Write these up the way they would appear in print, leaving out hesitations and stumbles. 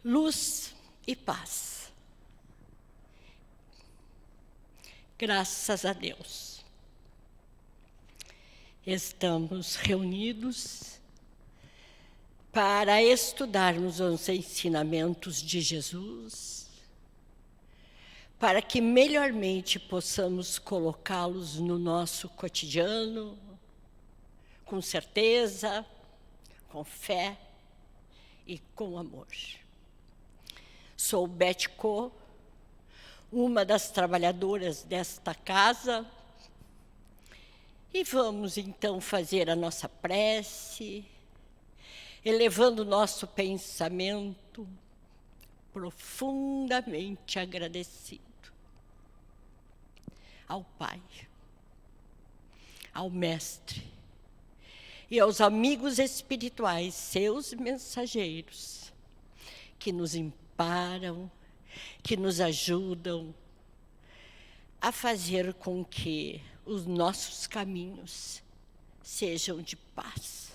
luz e paz. Graças a Deus, estamos reunidos para estudarmos os ensinamentos de Jesus, para que melhormente possamos colocá-los no nosso cotidiano, com certeza, com fé e com amor. Sou Beth Co, uma das trabalhadoras desta casa, e vamos então fazer a nossa prece, elevando o nosso pensamento profundamente agradecido ao Pai, ao Mestre e aos amigos espirituais, seus mensageiros, que nos amparam, que nos ajudam a fazer com que os nossos caminhos sejam de paz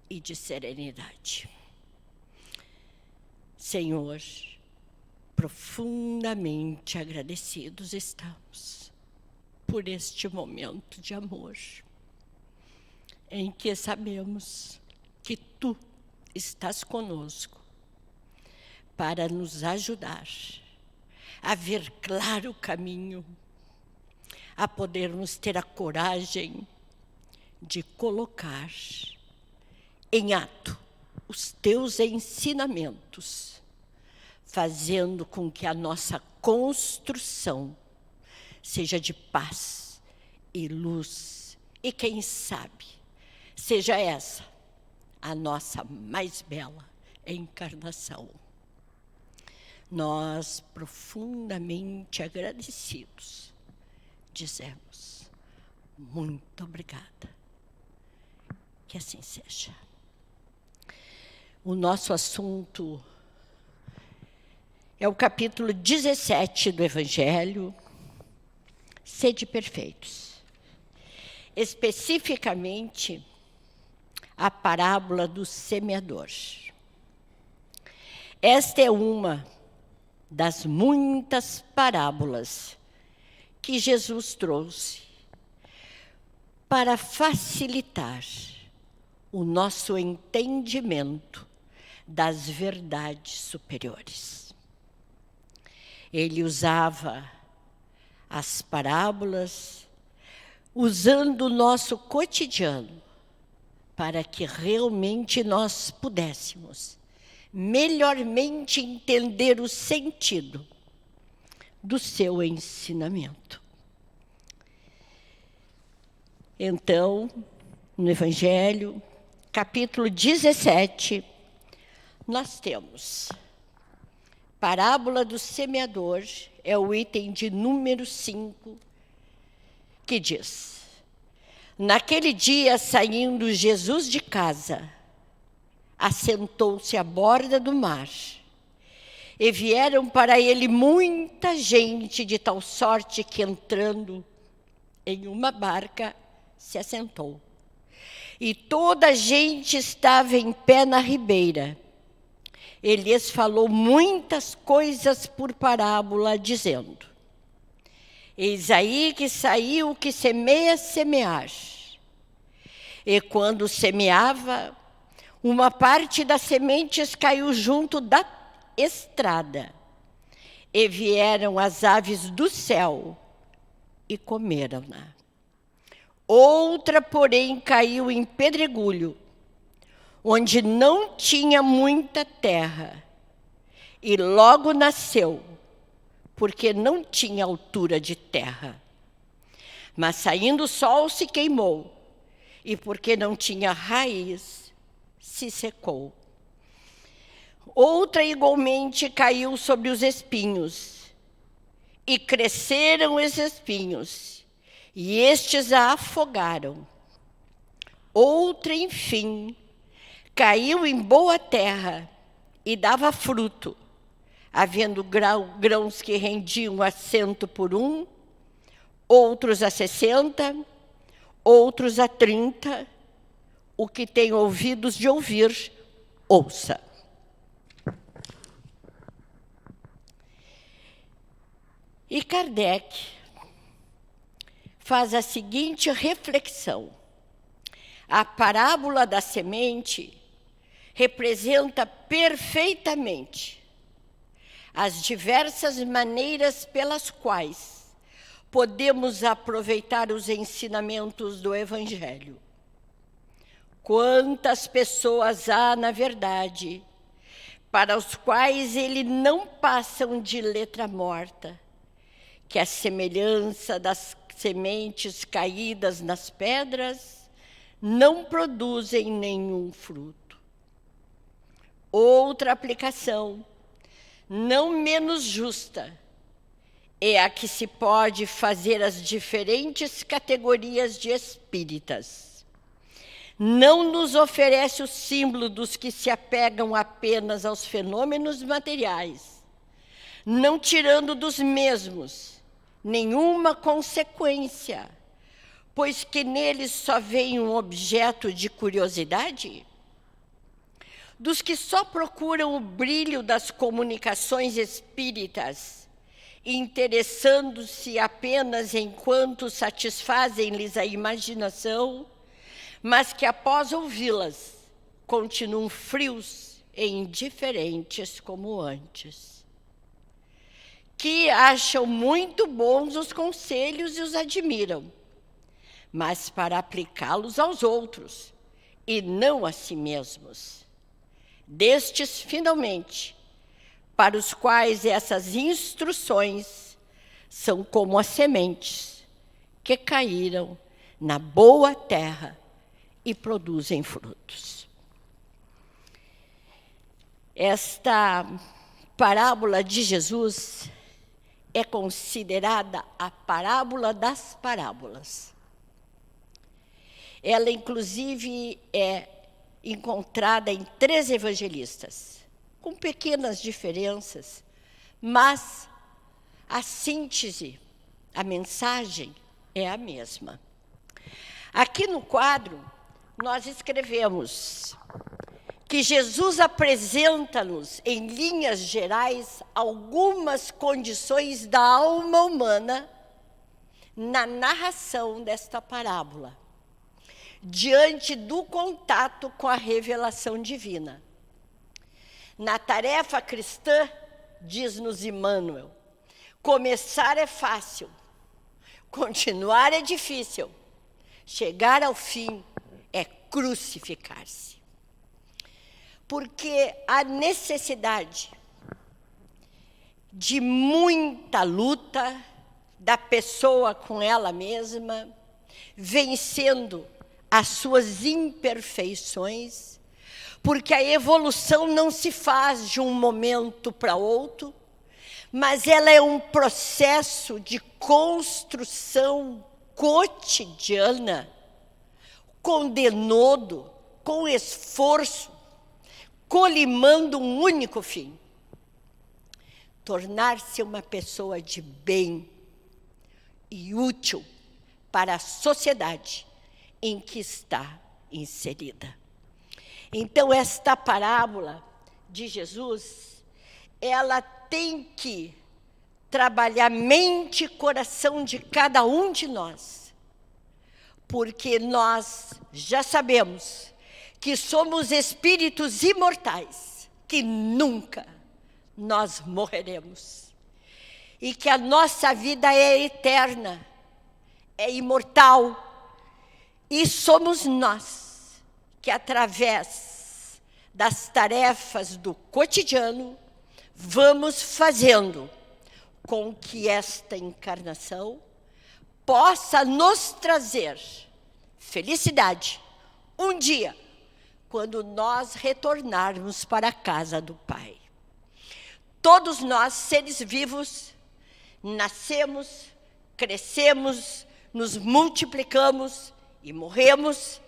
e de serenidade. Senhor, profundamente agradecidos estamos por este momento de amor, em que sabemos que Tu estás conosco para nos ajudar a ver claro o caminho, a podermos ter a coragem de colocar em ato os Teus ensinamentos, fazendo com que a nossa construção seja de paz e luz, e quem sabe, seja essa a nossa mais bela encarnação. Nós, profundamente agradecidos, dizemos muito obrigada. Que assim seja. O nosso assunto é o capítulo 17 do Evangelho, Sede perfeitos. Especificamente, a parábola do semeador. Esta é uma das muitas parábolas que Jesus trouxe para facilitar o nosso entendimento das verdades superiores. Ele usava as parábolas usando o nosso cotidiano para que realmente nós pudéssemos melhormente entender o sentido do seu ensinamento. Então, no Evangelho, capítulo 17, nós temos parábola do semeador, é o item de número 5, que diz: naquele dia, saindo Jesus de casa, assentou-se à borda do mar, e vieram para ele muita gente, de tal sorte que, entrando em uma barca, se assentou. E toda a gente estava em pé na ribeira. Ele lhes falou muitas coisas por parábola, dizendo: eis aí que saiu o que semeia semear. E quando semeava, uma parte das sementes caiu junto da estrada, e vieram as aves do céu e comeram-na. Outra, porém, caiu em pedregulho, onde não tinha muita terra, e logo nasceu, porque não tinha altura de terra. Mas saindo o sol se queimou, e porque não tinha raiz, se secou. Outra igualmente caiu sobre os espinhos, e cresceram os espinhos, e estes a afogaram. Outra, enfim, caiu em boa terra e dava fruto, havendo grãos que rendiam a 100 por 1, outros a 60, outros a 30. O que tem ouvidos de ouvir, ouça. E Kardec faz a seguinte reflexão: a parábola da semente representa perfeitamente as diversas maneiras pelas quais podemos aproveitar os ensinamentos do Evangelho. Quantas pessoas há, na verdade, para os quais ele não passam de letra morta, que a semelhança das sementes caídas nas pedras não produzem nenhum fruto. Outra aplicação, não menos justa, é a que se pode fazer às diferentes categorias de espíritas. Não nos oferece o símbolo dos que se apegam apenas aos fenômenos materiais, não tirando dos mesmos nenhuma consequência, pois que neles só vem um objeto de curiosidade? Dos que só procuram o brilho das comunicações espíritas, interessando-se apenas enquanto satisfazem-lhes a imaginação, mas que após ouvi-las continuam frios e indiferentes como antes. Que acham muito bons os conselhos e os admiram, mas para aplicá-los aos outros e não a si mesmos. Destes, finalmente, para os quais essas instruções são como as sementes que caíram na boa terra e produzem frutos. Esta parábola de Jesus é considerada a parábola das parábolas. Ela, inclusive, é encontrada em 3 evangelistas, com pequenas diferenças, mas a síntese, a mensagem é a mesma. Aqui no quadro, nós escrevemos que Jesus apresenta-nos, em linhas gerais, algumas condições da alma humana na narração desta parábola, diante do contato com a revelação divina. Na tarefa cristã, diz-nos Emmanuel, começar é fácil, continuar é difícil, chegar ao fim é crucificar-se. Porque a necessidade de muita luta da pessoa com ela mesma, vencendo as suas imperfeições, porque a evolução não se faz de um momento para outro, mas ela é um processo de construção cotidiana, com denodo, com esforço, colimando um único fim: tornar-se uma pessoa de bem e útil para a sociedade em que está inserida. Então, esta parábola de Jesus, ela tem que trabalhar mente e coração de cada um de nós, porque nós já sabemos que somos espíritos imortais, que nunca nós morreremos, e que a nossa vida é eterna, é imortal, e somos nós que, através das tarefas do cotidiano, vamos fazendo com que esta encarnação possa nos trazer felicidade um dia, quando nós retornarmos para a casa do Pai. Todos nós, seres vivos, nascemos, crescemos, nos multiplicamos e morremos,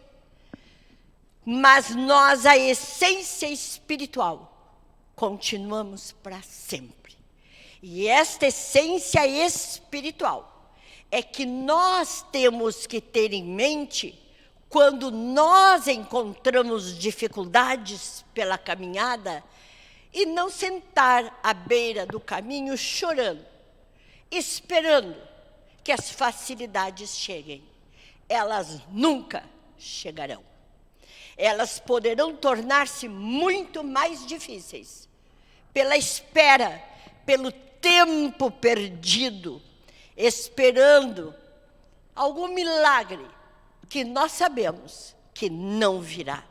mas nós, a essência espiritual, continuamos para sempre. E esta essência espiritual é que nós temos que ter em mente quando nós encontramos dificuldades pela caminhada, e não sentar à beira do caminho chorando, esperando que as facilidades cheguem. Elas nunca chegarão. Elas poderão tornar-se muito mais difíceis pela espera, pelo tempo perdido, esperando algum milagre que nós sabemos que não virá.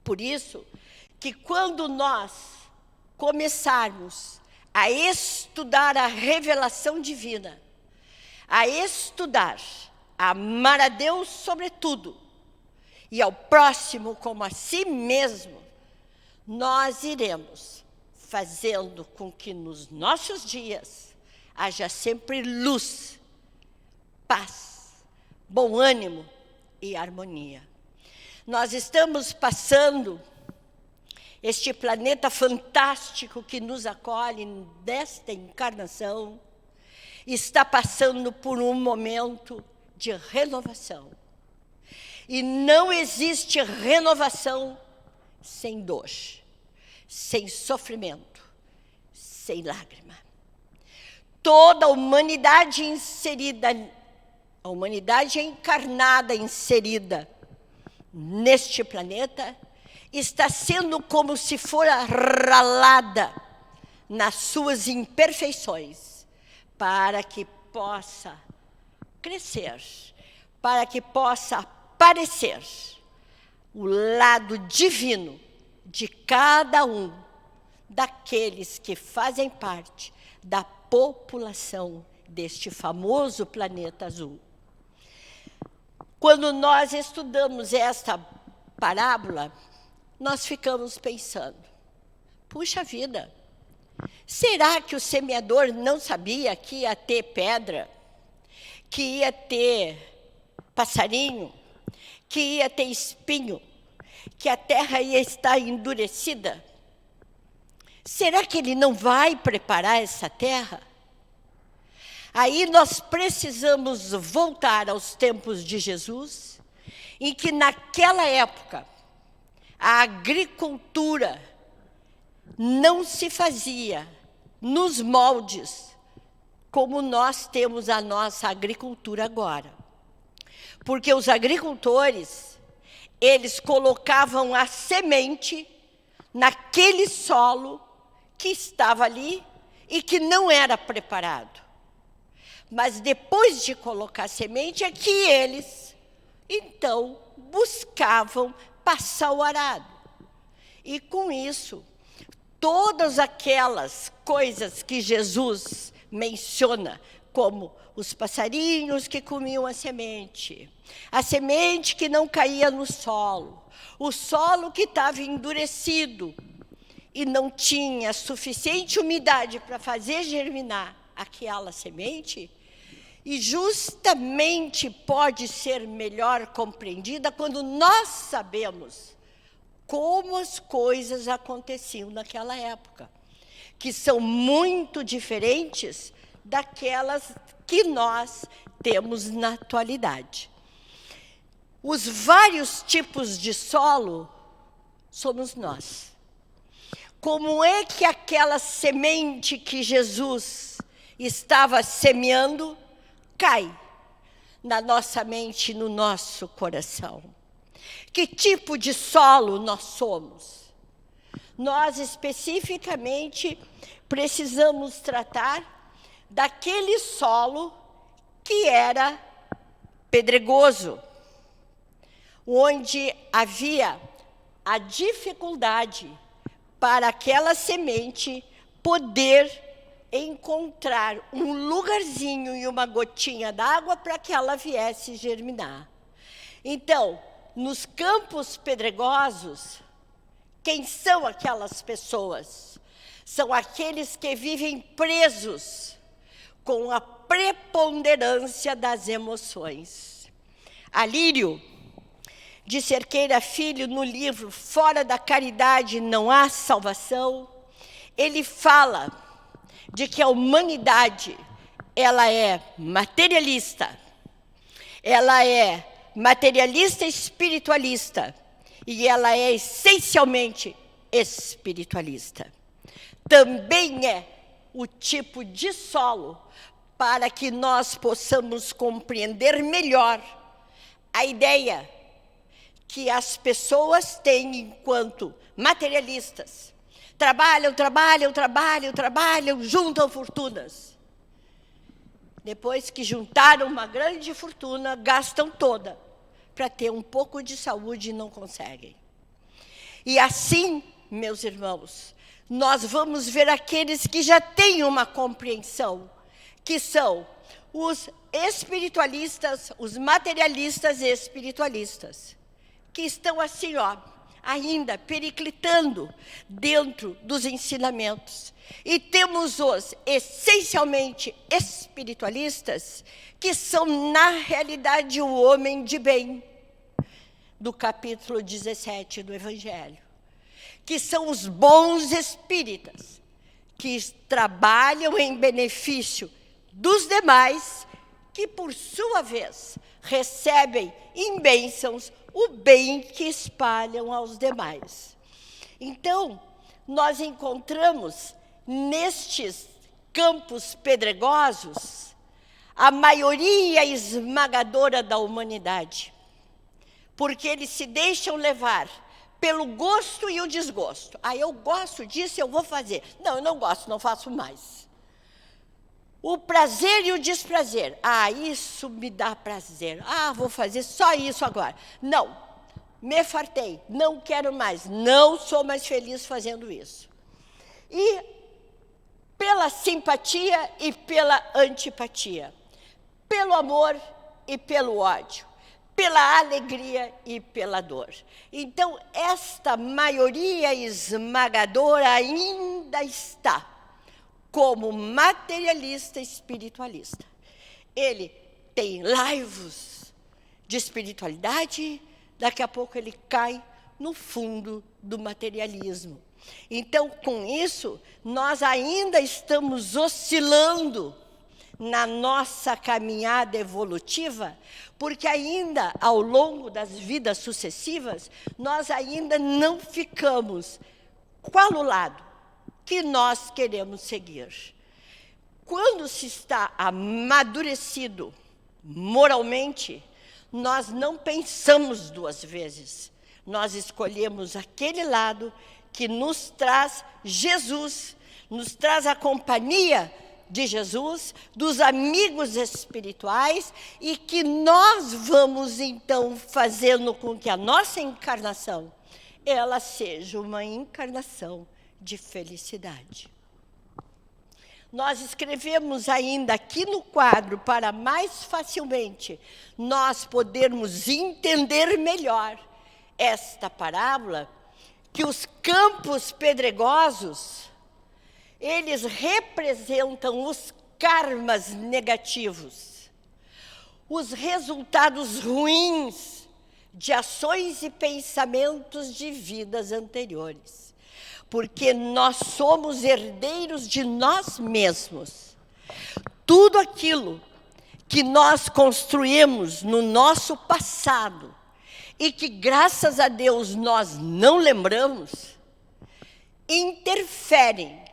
Por isso que quando nós começarmos a estudar a revelação divina, a estudar, a amar a Deus sobretudo, e ao próximo como a si mesmo, nós iremos fazendo com que nos nossos dias haja sempre luz, paz, bom ânimo e harmonia. Nós estamos passando este planeta fantástico que nos acolhe desta encarnação, está passando por um momento de renovação. E não existe renovação sem dor, sem sofrimento, sem lágrima. Toda a humanidade inserida, a humanidade encarnada inserida neste planeta, está sendo como se fora ralada nas suas imperfeições, para que possa crescer, para que possa aparecer o lado divino de cada um daqueles que fazem parte da população deste famoso planeta azul. Quando nós estudamos esta parábola, nós ficamos pensando, puxa vida, será que o semeador não sabia que ia ter pedra, que ia ter passarinho, que ia ter espinho, que a terra ia estar endurecida? Será que ele não vai preparar essa terra? Aí nós precisamos voltar aos tempos de Jesus, em que naquela época a agricultura não se fazia nos moldes como nós temos a nossa agricultura agora. Porque os agricultores, eles colocavam a semente naquele solo que estava ali e que não era preparado. Mas depois de colocar a semente é que eles, então, buscavam passar o arado. E com isso, todas aquelas coisas que Jesus menciona, como os passarinhos que comiam a semente que não caía no solo, o solo que estava endurecido e não tinha suficiente umidade para fazer germinar aquela semente, e justamente pode ser melhor compreendida quando nós sabemos como as coisas aconteciam naquela época, que são muito diferentes daquelas que nós temos na atualidade. Os vários tipos de solo somos nós. Como é que aquela semente que Jesus estava semeando cai na nossa mente, no nosso coração? Que tipo de solo nós somos? Nós especificamente precisamos tratar daquele solo que era pedregoso, onde havia a dificuldade para aquela semente poder encontrar um lugarzinho e uma gotinha d'água para que ela viesse germinar. Então, nos campos pedregosos, quem são aquelas pessoas? São aqueles que vivem presos com a preponderância das emoções. Alírio de Cerqueira Filho, no livro Fora da Caridade Não Há Salvação, ele fala de que a humanidade, ela é materialista espiritualista, e ela é essencialmente espiritualista. Também é o tipo de solo para que nós possamos compreender melhor a ideia que as pessoas têm enquanto materialistas. Trabalham, trabalham, trabalham, trabalham, juntam fortunas. Depois que juntaram uma grande fortuna, gastam toda para ter um pouco de saúde e não conseguem. E assim, meus irmãos, nós vamos ver aqueles que já têm uma compreensão, que são os espiritualistas, os materialistas e espiritualistas, que estão assim, ainda periclitando dentro dos ensinamentos. E temos os essencialmente espiritualistas, que são, na realidade, o homem de bem, do capítulo 17 do Evangelho, que são os bons espíritas, que trabalham em benefício dos demais, que, por sua vez, recebem em bênçãos o bem que espalham aos demais. Então, nós encontramos nestes campos pedregosos a maioria esmagadora da humanidade, porque eles se deixam levar pelo gosto e o desgosto. Eu gosto disso, eu vou fazer. Não, eu não gosto, não faço mais. O prazer e o desprazer. Isso me dá prazer. Vou fazer só isso agora. Não, me fartei, não quero mais, não sou mais feliz fazendo isso. E pela simpatia e pela antipatia, pelo amor e pelo ódio, pela alegria e pela dor. Então, esta maioria esmagadora ainda está como materialista espiritualista. Ele tem laivos de espiritualidade, daqui a pouco ele cai no fundo do materialismo. Então, com isso, nós ainda estamos oscilando na nossa caminhada evolutiva, porque ainda, ao longo das vidas sucessivas, nós ainda não ficamos qual o lado que nós queremos seguir. Quando se está amadurecido moralmente, nós não pensamos duas vezes. Nós escolhemos aquele lado que nos traz Jesus, nos traz a companhia de Jesus, dos amigos espirituais, e que nós vamos, então, fazendo com que a nossa encarnação, ela seja uma encarnação de felicidade. Nós escrevemos ainda aqui no quadro, para mais facilmente nós podermos entender melhor esta parábola, que os campos pedregosos, eles representam os karmas negativos, os resultados ruins de ações e pensamentos de vidas anteriores. Porque nós somos herdeiros de nós mesmos. Tudo aquilo que nós construímos no nosso passado e que, graças a Deus, nós não lembramos, interferem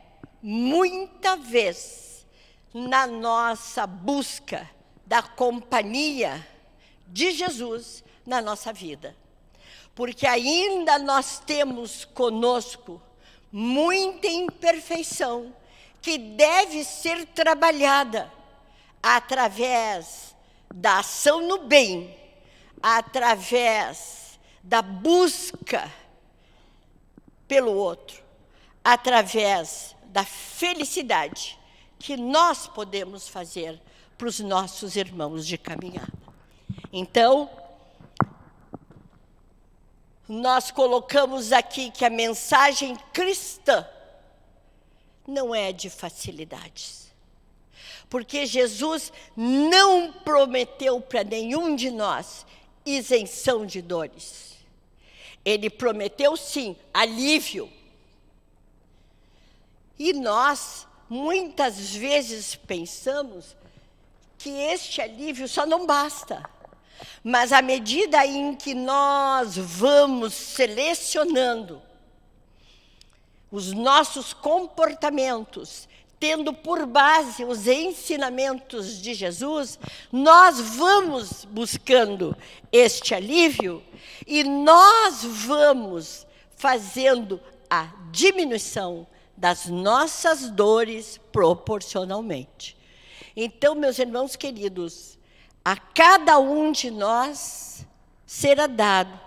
muita vez na nossa busca da companhia de Jesus na nossa vida. Porque ainda nós temos conosco muita imperfeição que deve ser trabalhada através da ação no bem, através da busca pelo outro, através da felicidade que nós podemos fazer para os nossos irmãos de caminhada. Então, nós colocamos aqui que a mensagem cristã não é de facilidades. Porque Jesus não prometeu para nenhum de nós isenção de dores. Ele prometeu, sim, alívio. E nós, muitas vezes, pensamos que este alívio só não basta. Mas à medida em que nós vamos selecionando os nossos comportamentos, tendo por base os ensinamentos de Jesus, nós vamos buscando este alívio e nós vamos fazendo a diminuição das nossas dores proporcionalmente. Então, meus irmãos queridos, a cada um de nós será dado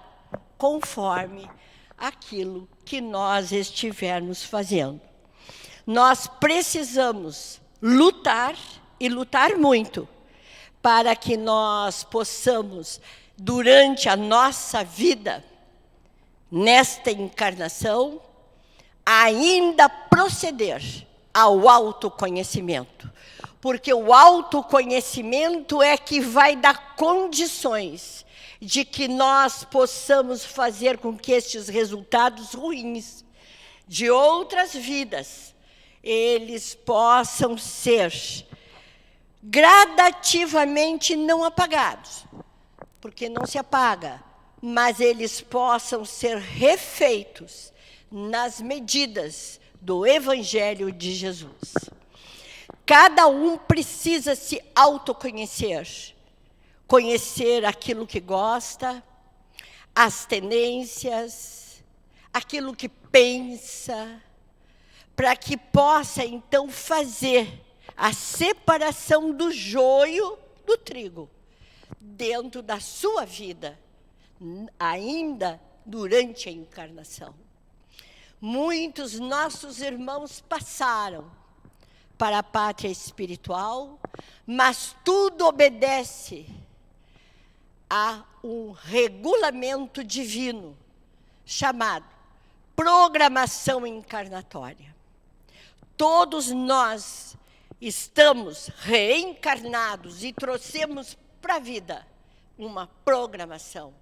conforme aquilo que nós estivermos fazendo. Nós precisamos lutar, e lutar muito, para que nós possamos, durante a nossa vida, nesta encarnação, ainda proceder ao autoconhecimento. Porque o autoconhecimento é que vai dar condições de que nós possamos fazer com que estes resultados ruins de outras vidas, eles possam ser gradativamente não apagados, porque não se apaga, mas eles possam ser refeitos nas medidas do Evangelho de Jesus. Cada um precisa se autoconhecer, conhecer aquilo que gosta, as tendências, aquilo que pensa, para que possa, então, fazer a separação do joio do trigo dentro da sua vida, ainda durante a encarnação. Muitos nossos irmãos passaram para a pátria espiritual, mas tudo obedece a um regulamento divino chamado programação encarnatória. Todos nós estamos reencarnados e trouxemos para a vida uma programação.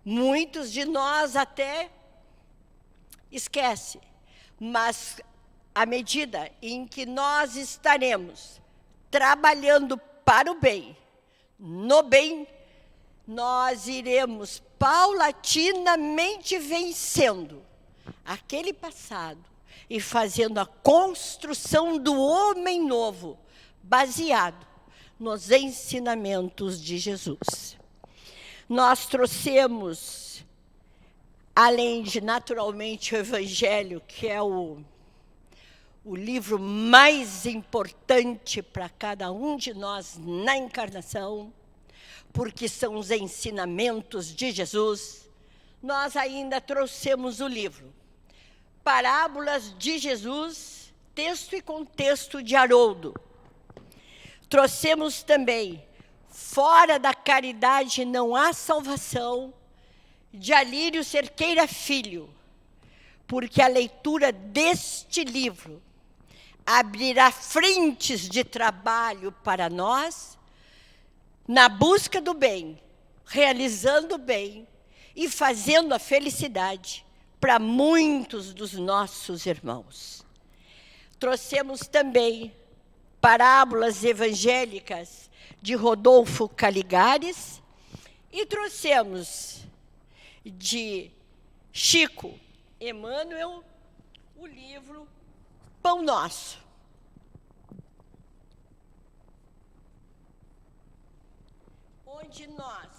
Muitos de nós até esquecem, mas à medida em que nós estaremos trabalhando para o bem, no bem, nós iremos paulatinamente vencendo aquele passado e fazendo a construção do homem novo, baseado nos ensinamentos de Jesus. Nós trouxemos, além de, naturalmente, o Evangelho, que é o livro mais importante para cada um de nós na encarnação, porque são os ensinamentos de Jesus, nós ainda trouxemos o livro Parábolas de Jesus, texto e contexto de Haroldo. Trouxemos também Fora da Caridade Não Há Salvação, de Alírio Cerqueira Filho, porque a leitura deste livro abrirá frentes de trabalho para nós, na busca do bem, realizando o bem e fazendo a felicidade para muitos dos nossos irmãos. Trouxemos também Parábolas Evangélicas de Rodolfo Caligares e trouxemos de Chico Emmanuel o livro Pão Nosso. Onde nós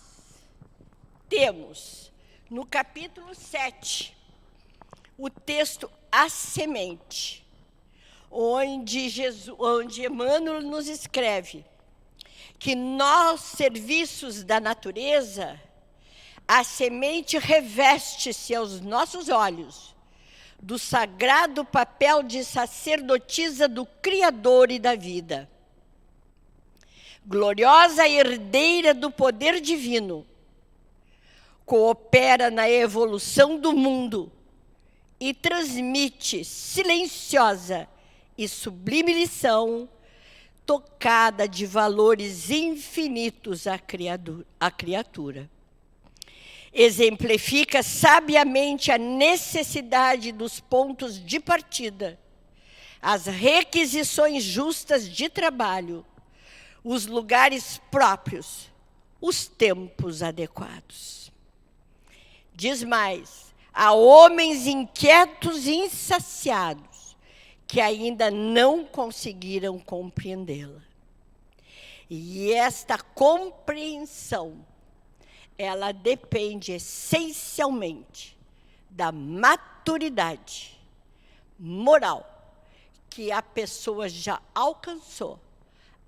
temos, no capítulo 7, o texto A Semente, onde Emmanuel nos escreve que nos serviços da natureza, a semente reveste-se aos nossos olhos do sagrado papel de sacerdotisa do Criador e da vida. Gloriosa herdeira do poder divino, coopera na evolução do mundo e transmite silenciosa e sublime lição, tocada de valores infinitos à criatura. Exemplifica sabiamente a necessidade dos pontos de partida, as requisições justas de trabalho, os lugares próprios, os tempos adequados. Diz mais: há homens inquietos e insaciados, que ainda não conseguiram compreendê-la. E esta compreensão, ela depende essencialmente da maturidade moral que a pessoa já alcançou,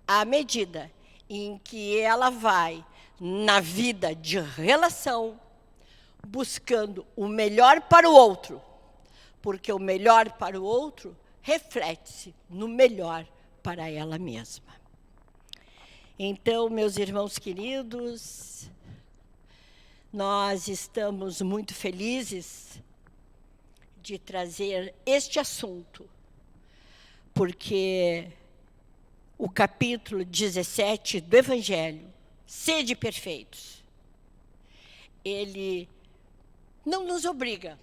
à medida em que ela vai na vida de relação, buscando o melhor para o outro, porque o melhor para o outro reflete-se no melhor para ela mesma. Então, meus irmãos queridos, nós estamos muito felizes de trazer este assunto, porque o capítulo 17 do Evangelho, Sede perfeitos, ele não nos obriga,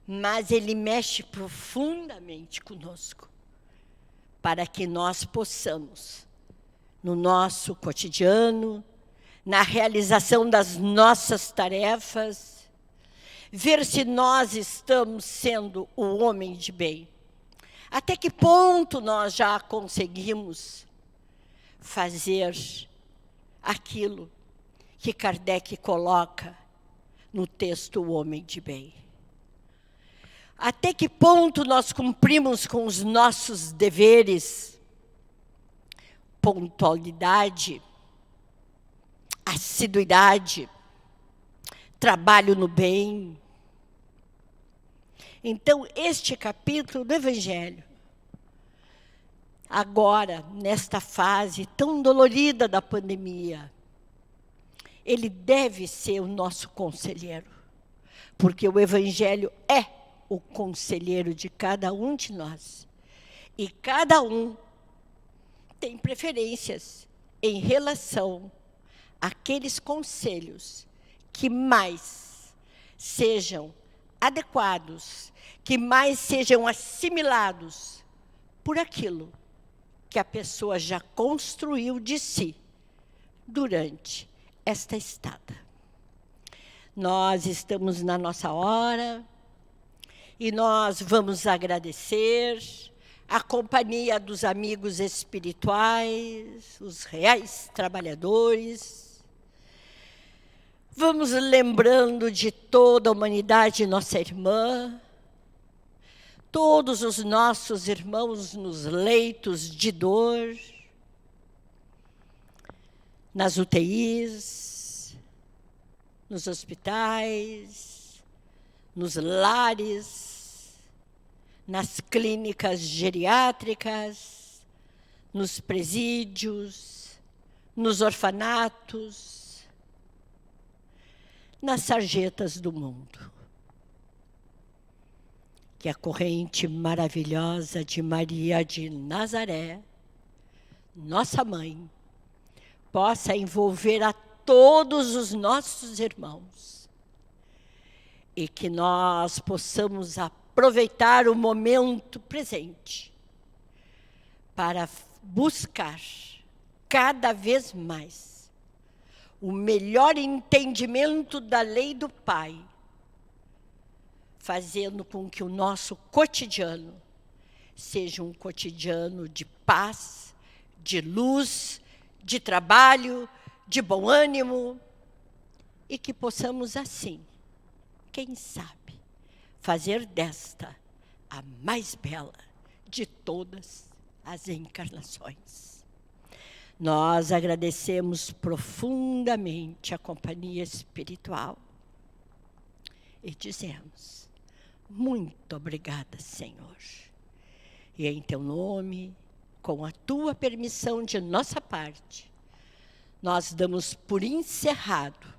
mas ele mexe profundamente conosco, para que nós possamos, no nosso cotidiano, na realização das nossas tarefas, ver se nós estamos sendo o homem de bem. Até que ponto nós já conseguimos fazer aquilo que Kardec coloca no texto O Homem de Bem? Até que ponto nós cumprimos com os nossos deveres? Pontualidade, assiduidade, trabalho no bem. Então, este capítulo do Evangelho, agora, nesta fase tão dolorida da pandemia, ele deve ser o nosso conselheiro, porque o Evangelho é o conselheiro de cada um de nós. E cada um tem preferências em relação àqueles conselhos que mais sejam adequados, que mais sejam assimilados por aquilo que a pessoa já construiu de si durante esta estada. Nós estamos na nossa hora e nós vamos agradecer a companhia dos amigos espirituais, os reais trabalhadores. Vamos lembrando de toda a humanidade, nossa irmã, todos os nossos irmãos nos leitos de dor, nas UTIs, nos hospitais, nos lares, nas clínicas geriátricas, nos presídios, nos orfanatos, nas sarjetas do mundo. Que a corrente maravilhosa de Maria de Nazaré, nossa mãe, possa envolver a todos os nossos irmãos e que nós possamos aproveitar o momento presente para buscar cada vez mais o melhor entendimento da lei do Pai, fazendo com que o nosso cotidiano seja um cotidiano de paz, de luz, de trabalho, de bom ânimo, e que possamos assim, quem sabe, fazer desta a mais bela de todas as encarnações. Nós agradecemos profundamente a companhia espiritual e dizemos: muito obrigada, Senhor. E em teu nome, com a tua permissão de nossa parte, nós damos por encerrado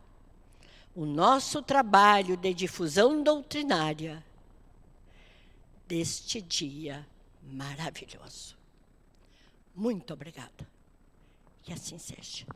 o nosso trabalho de difusão doutrinária deste dia maravilhoso. Muito obrigada. Que assim seja.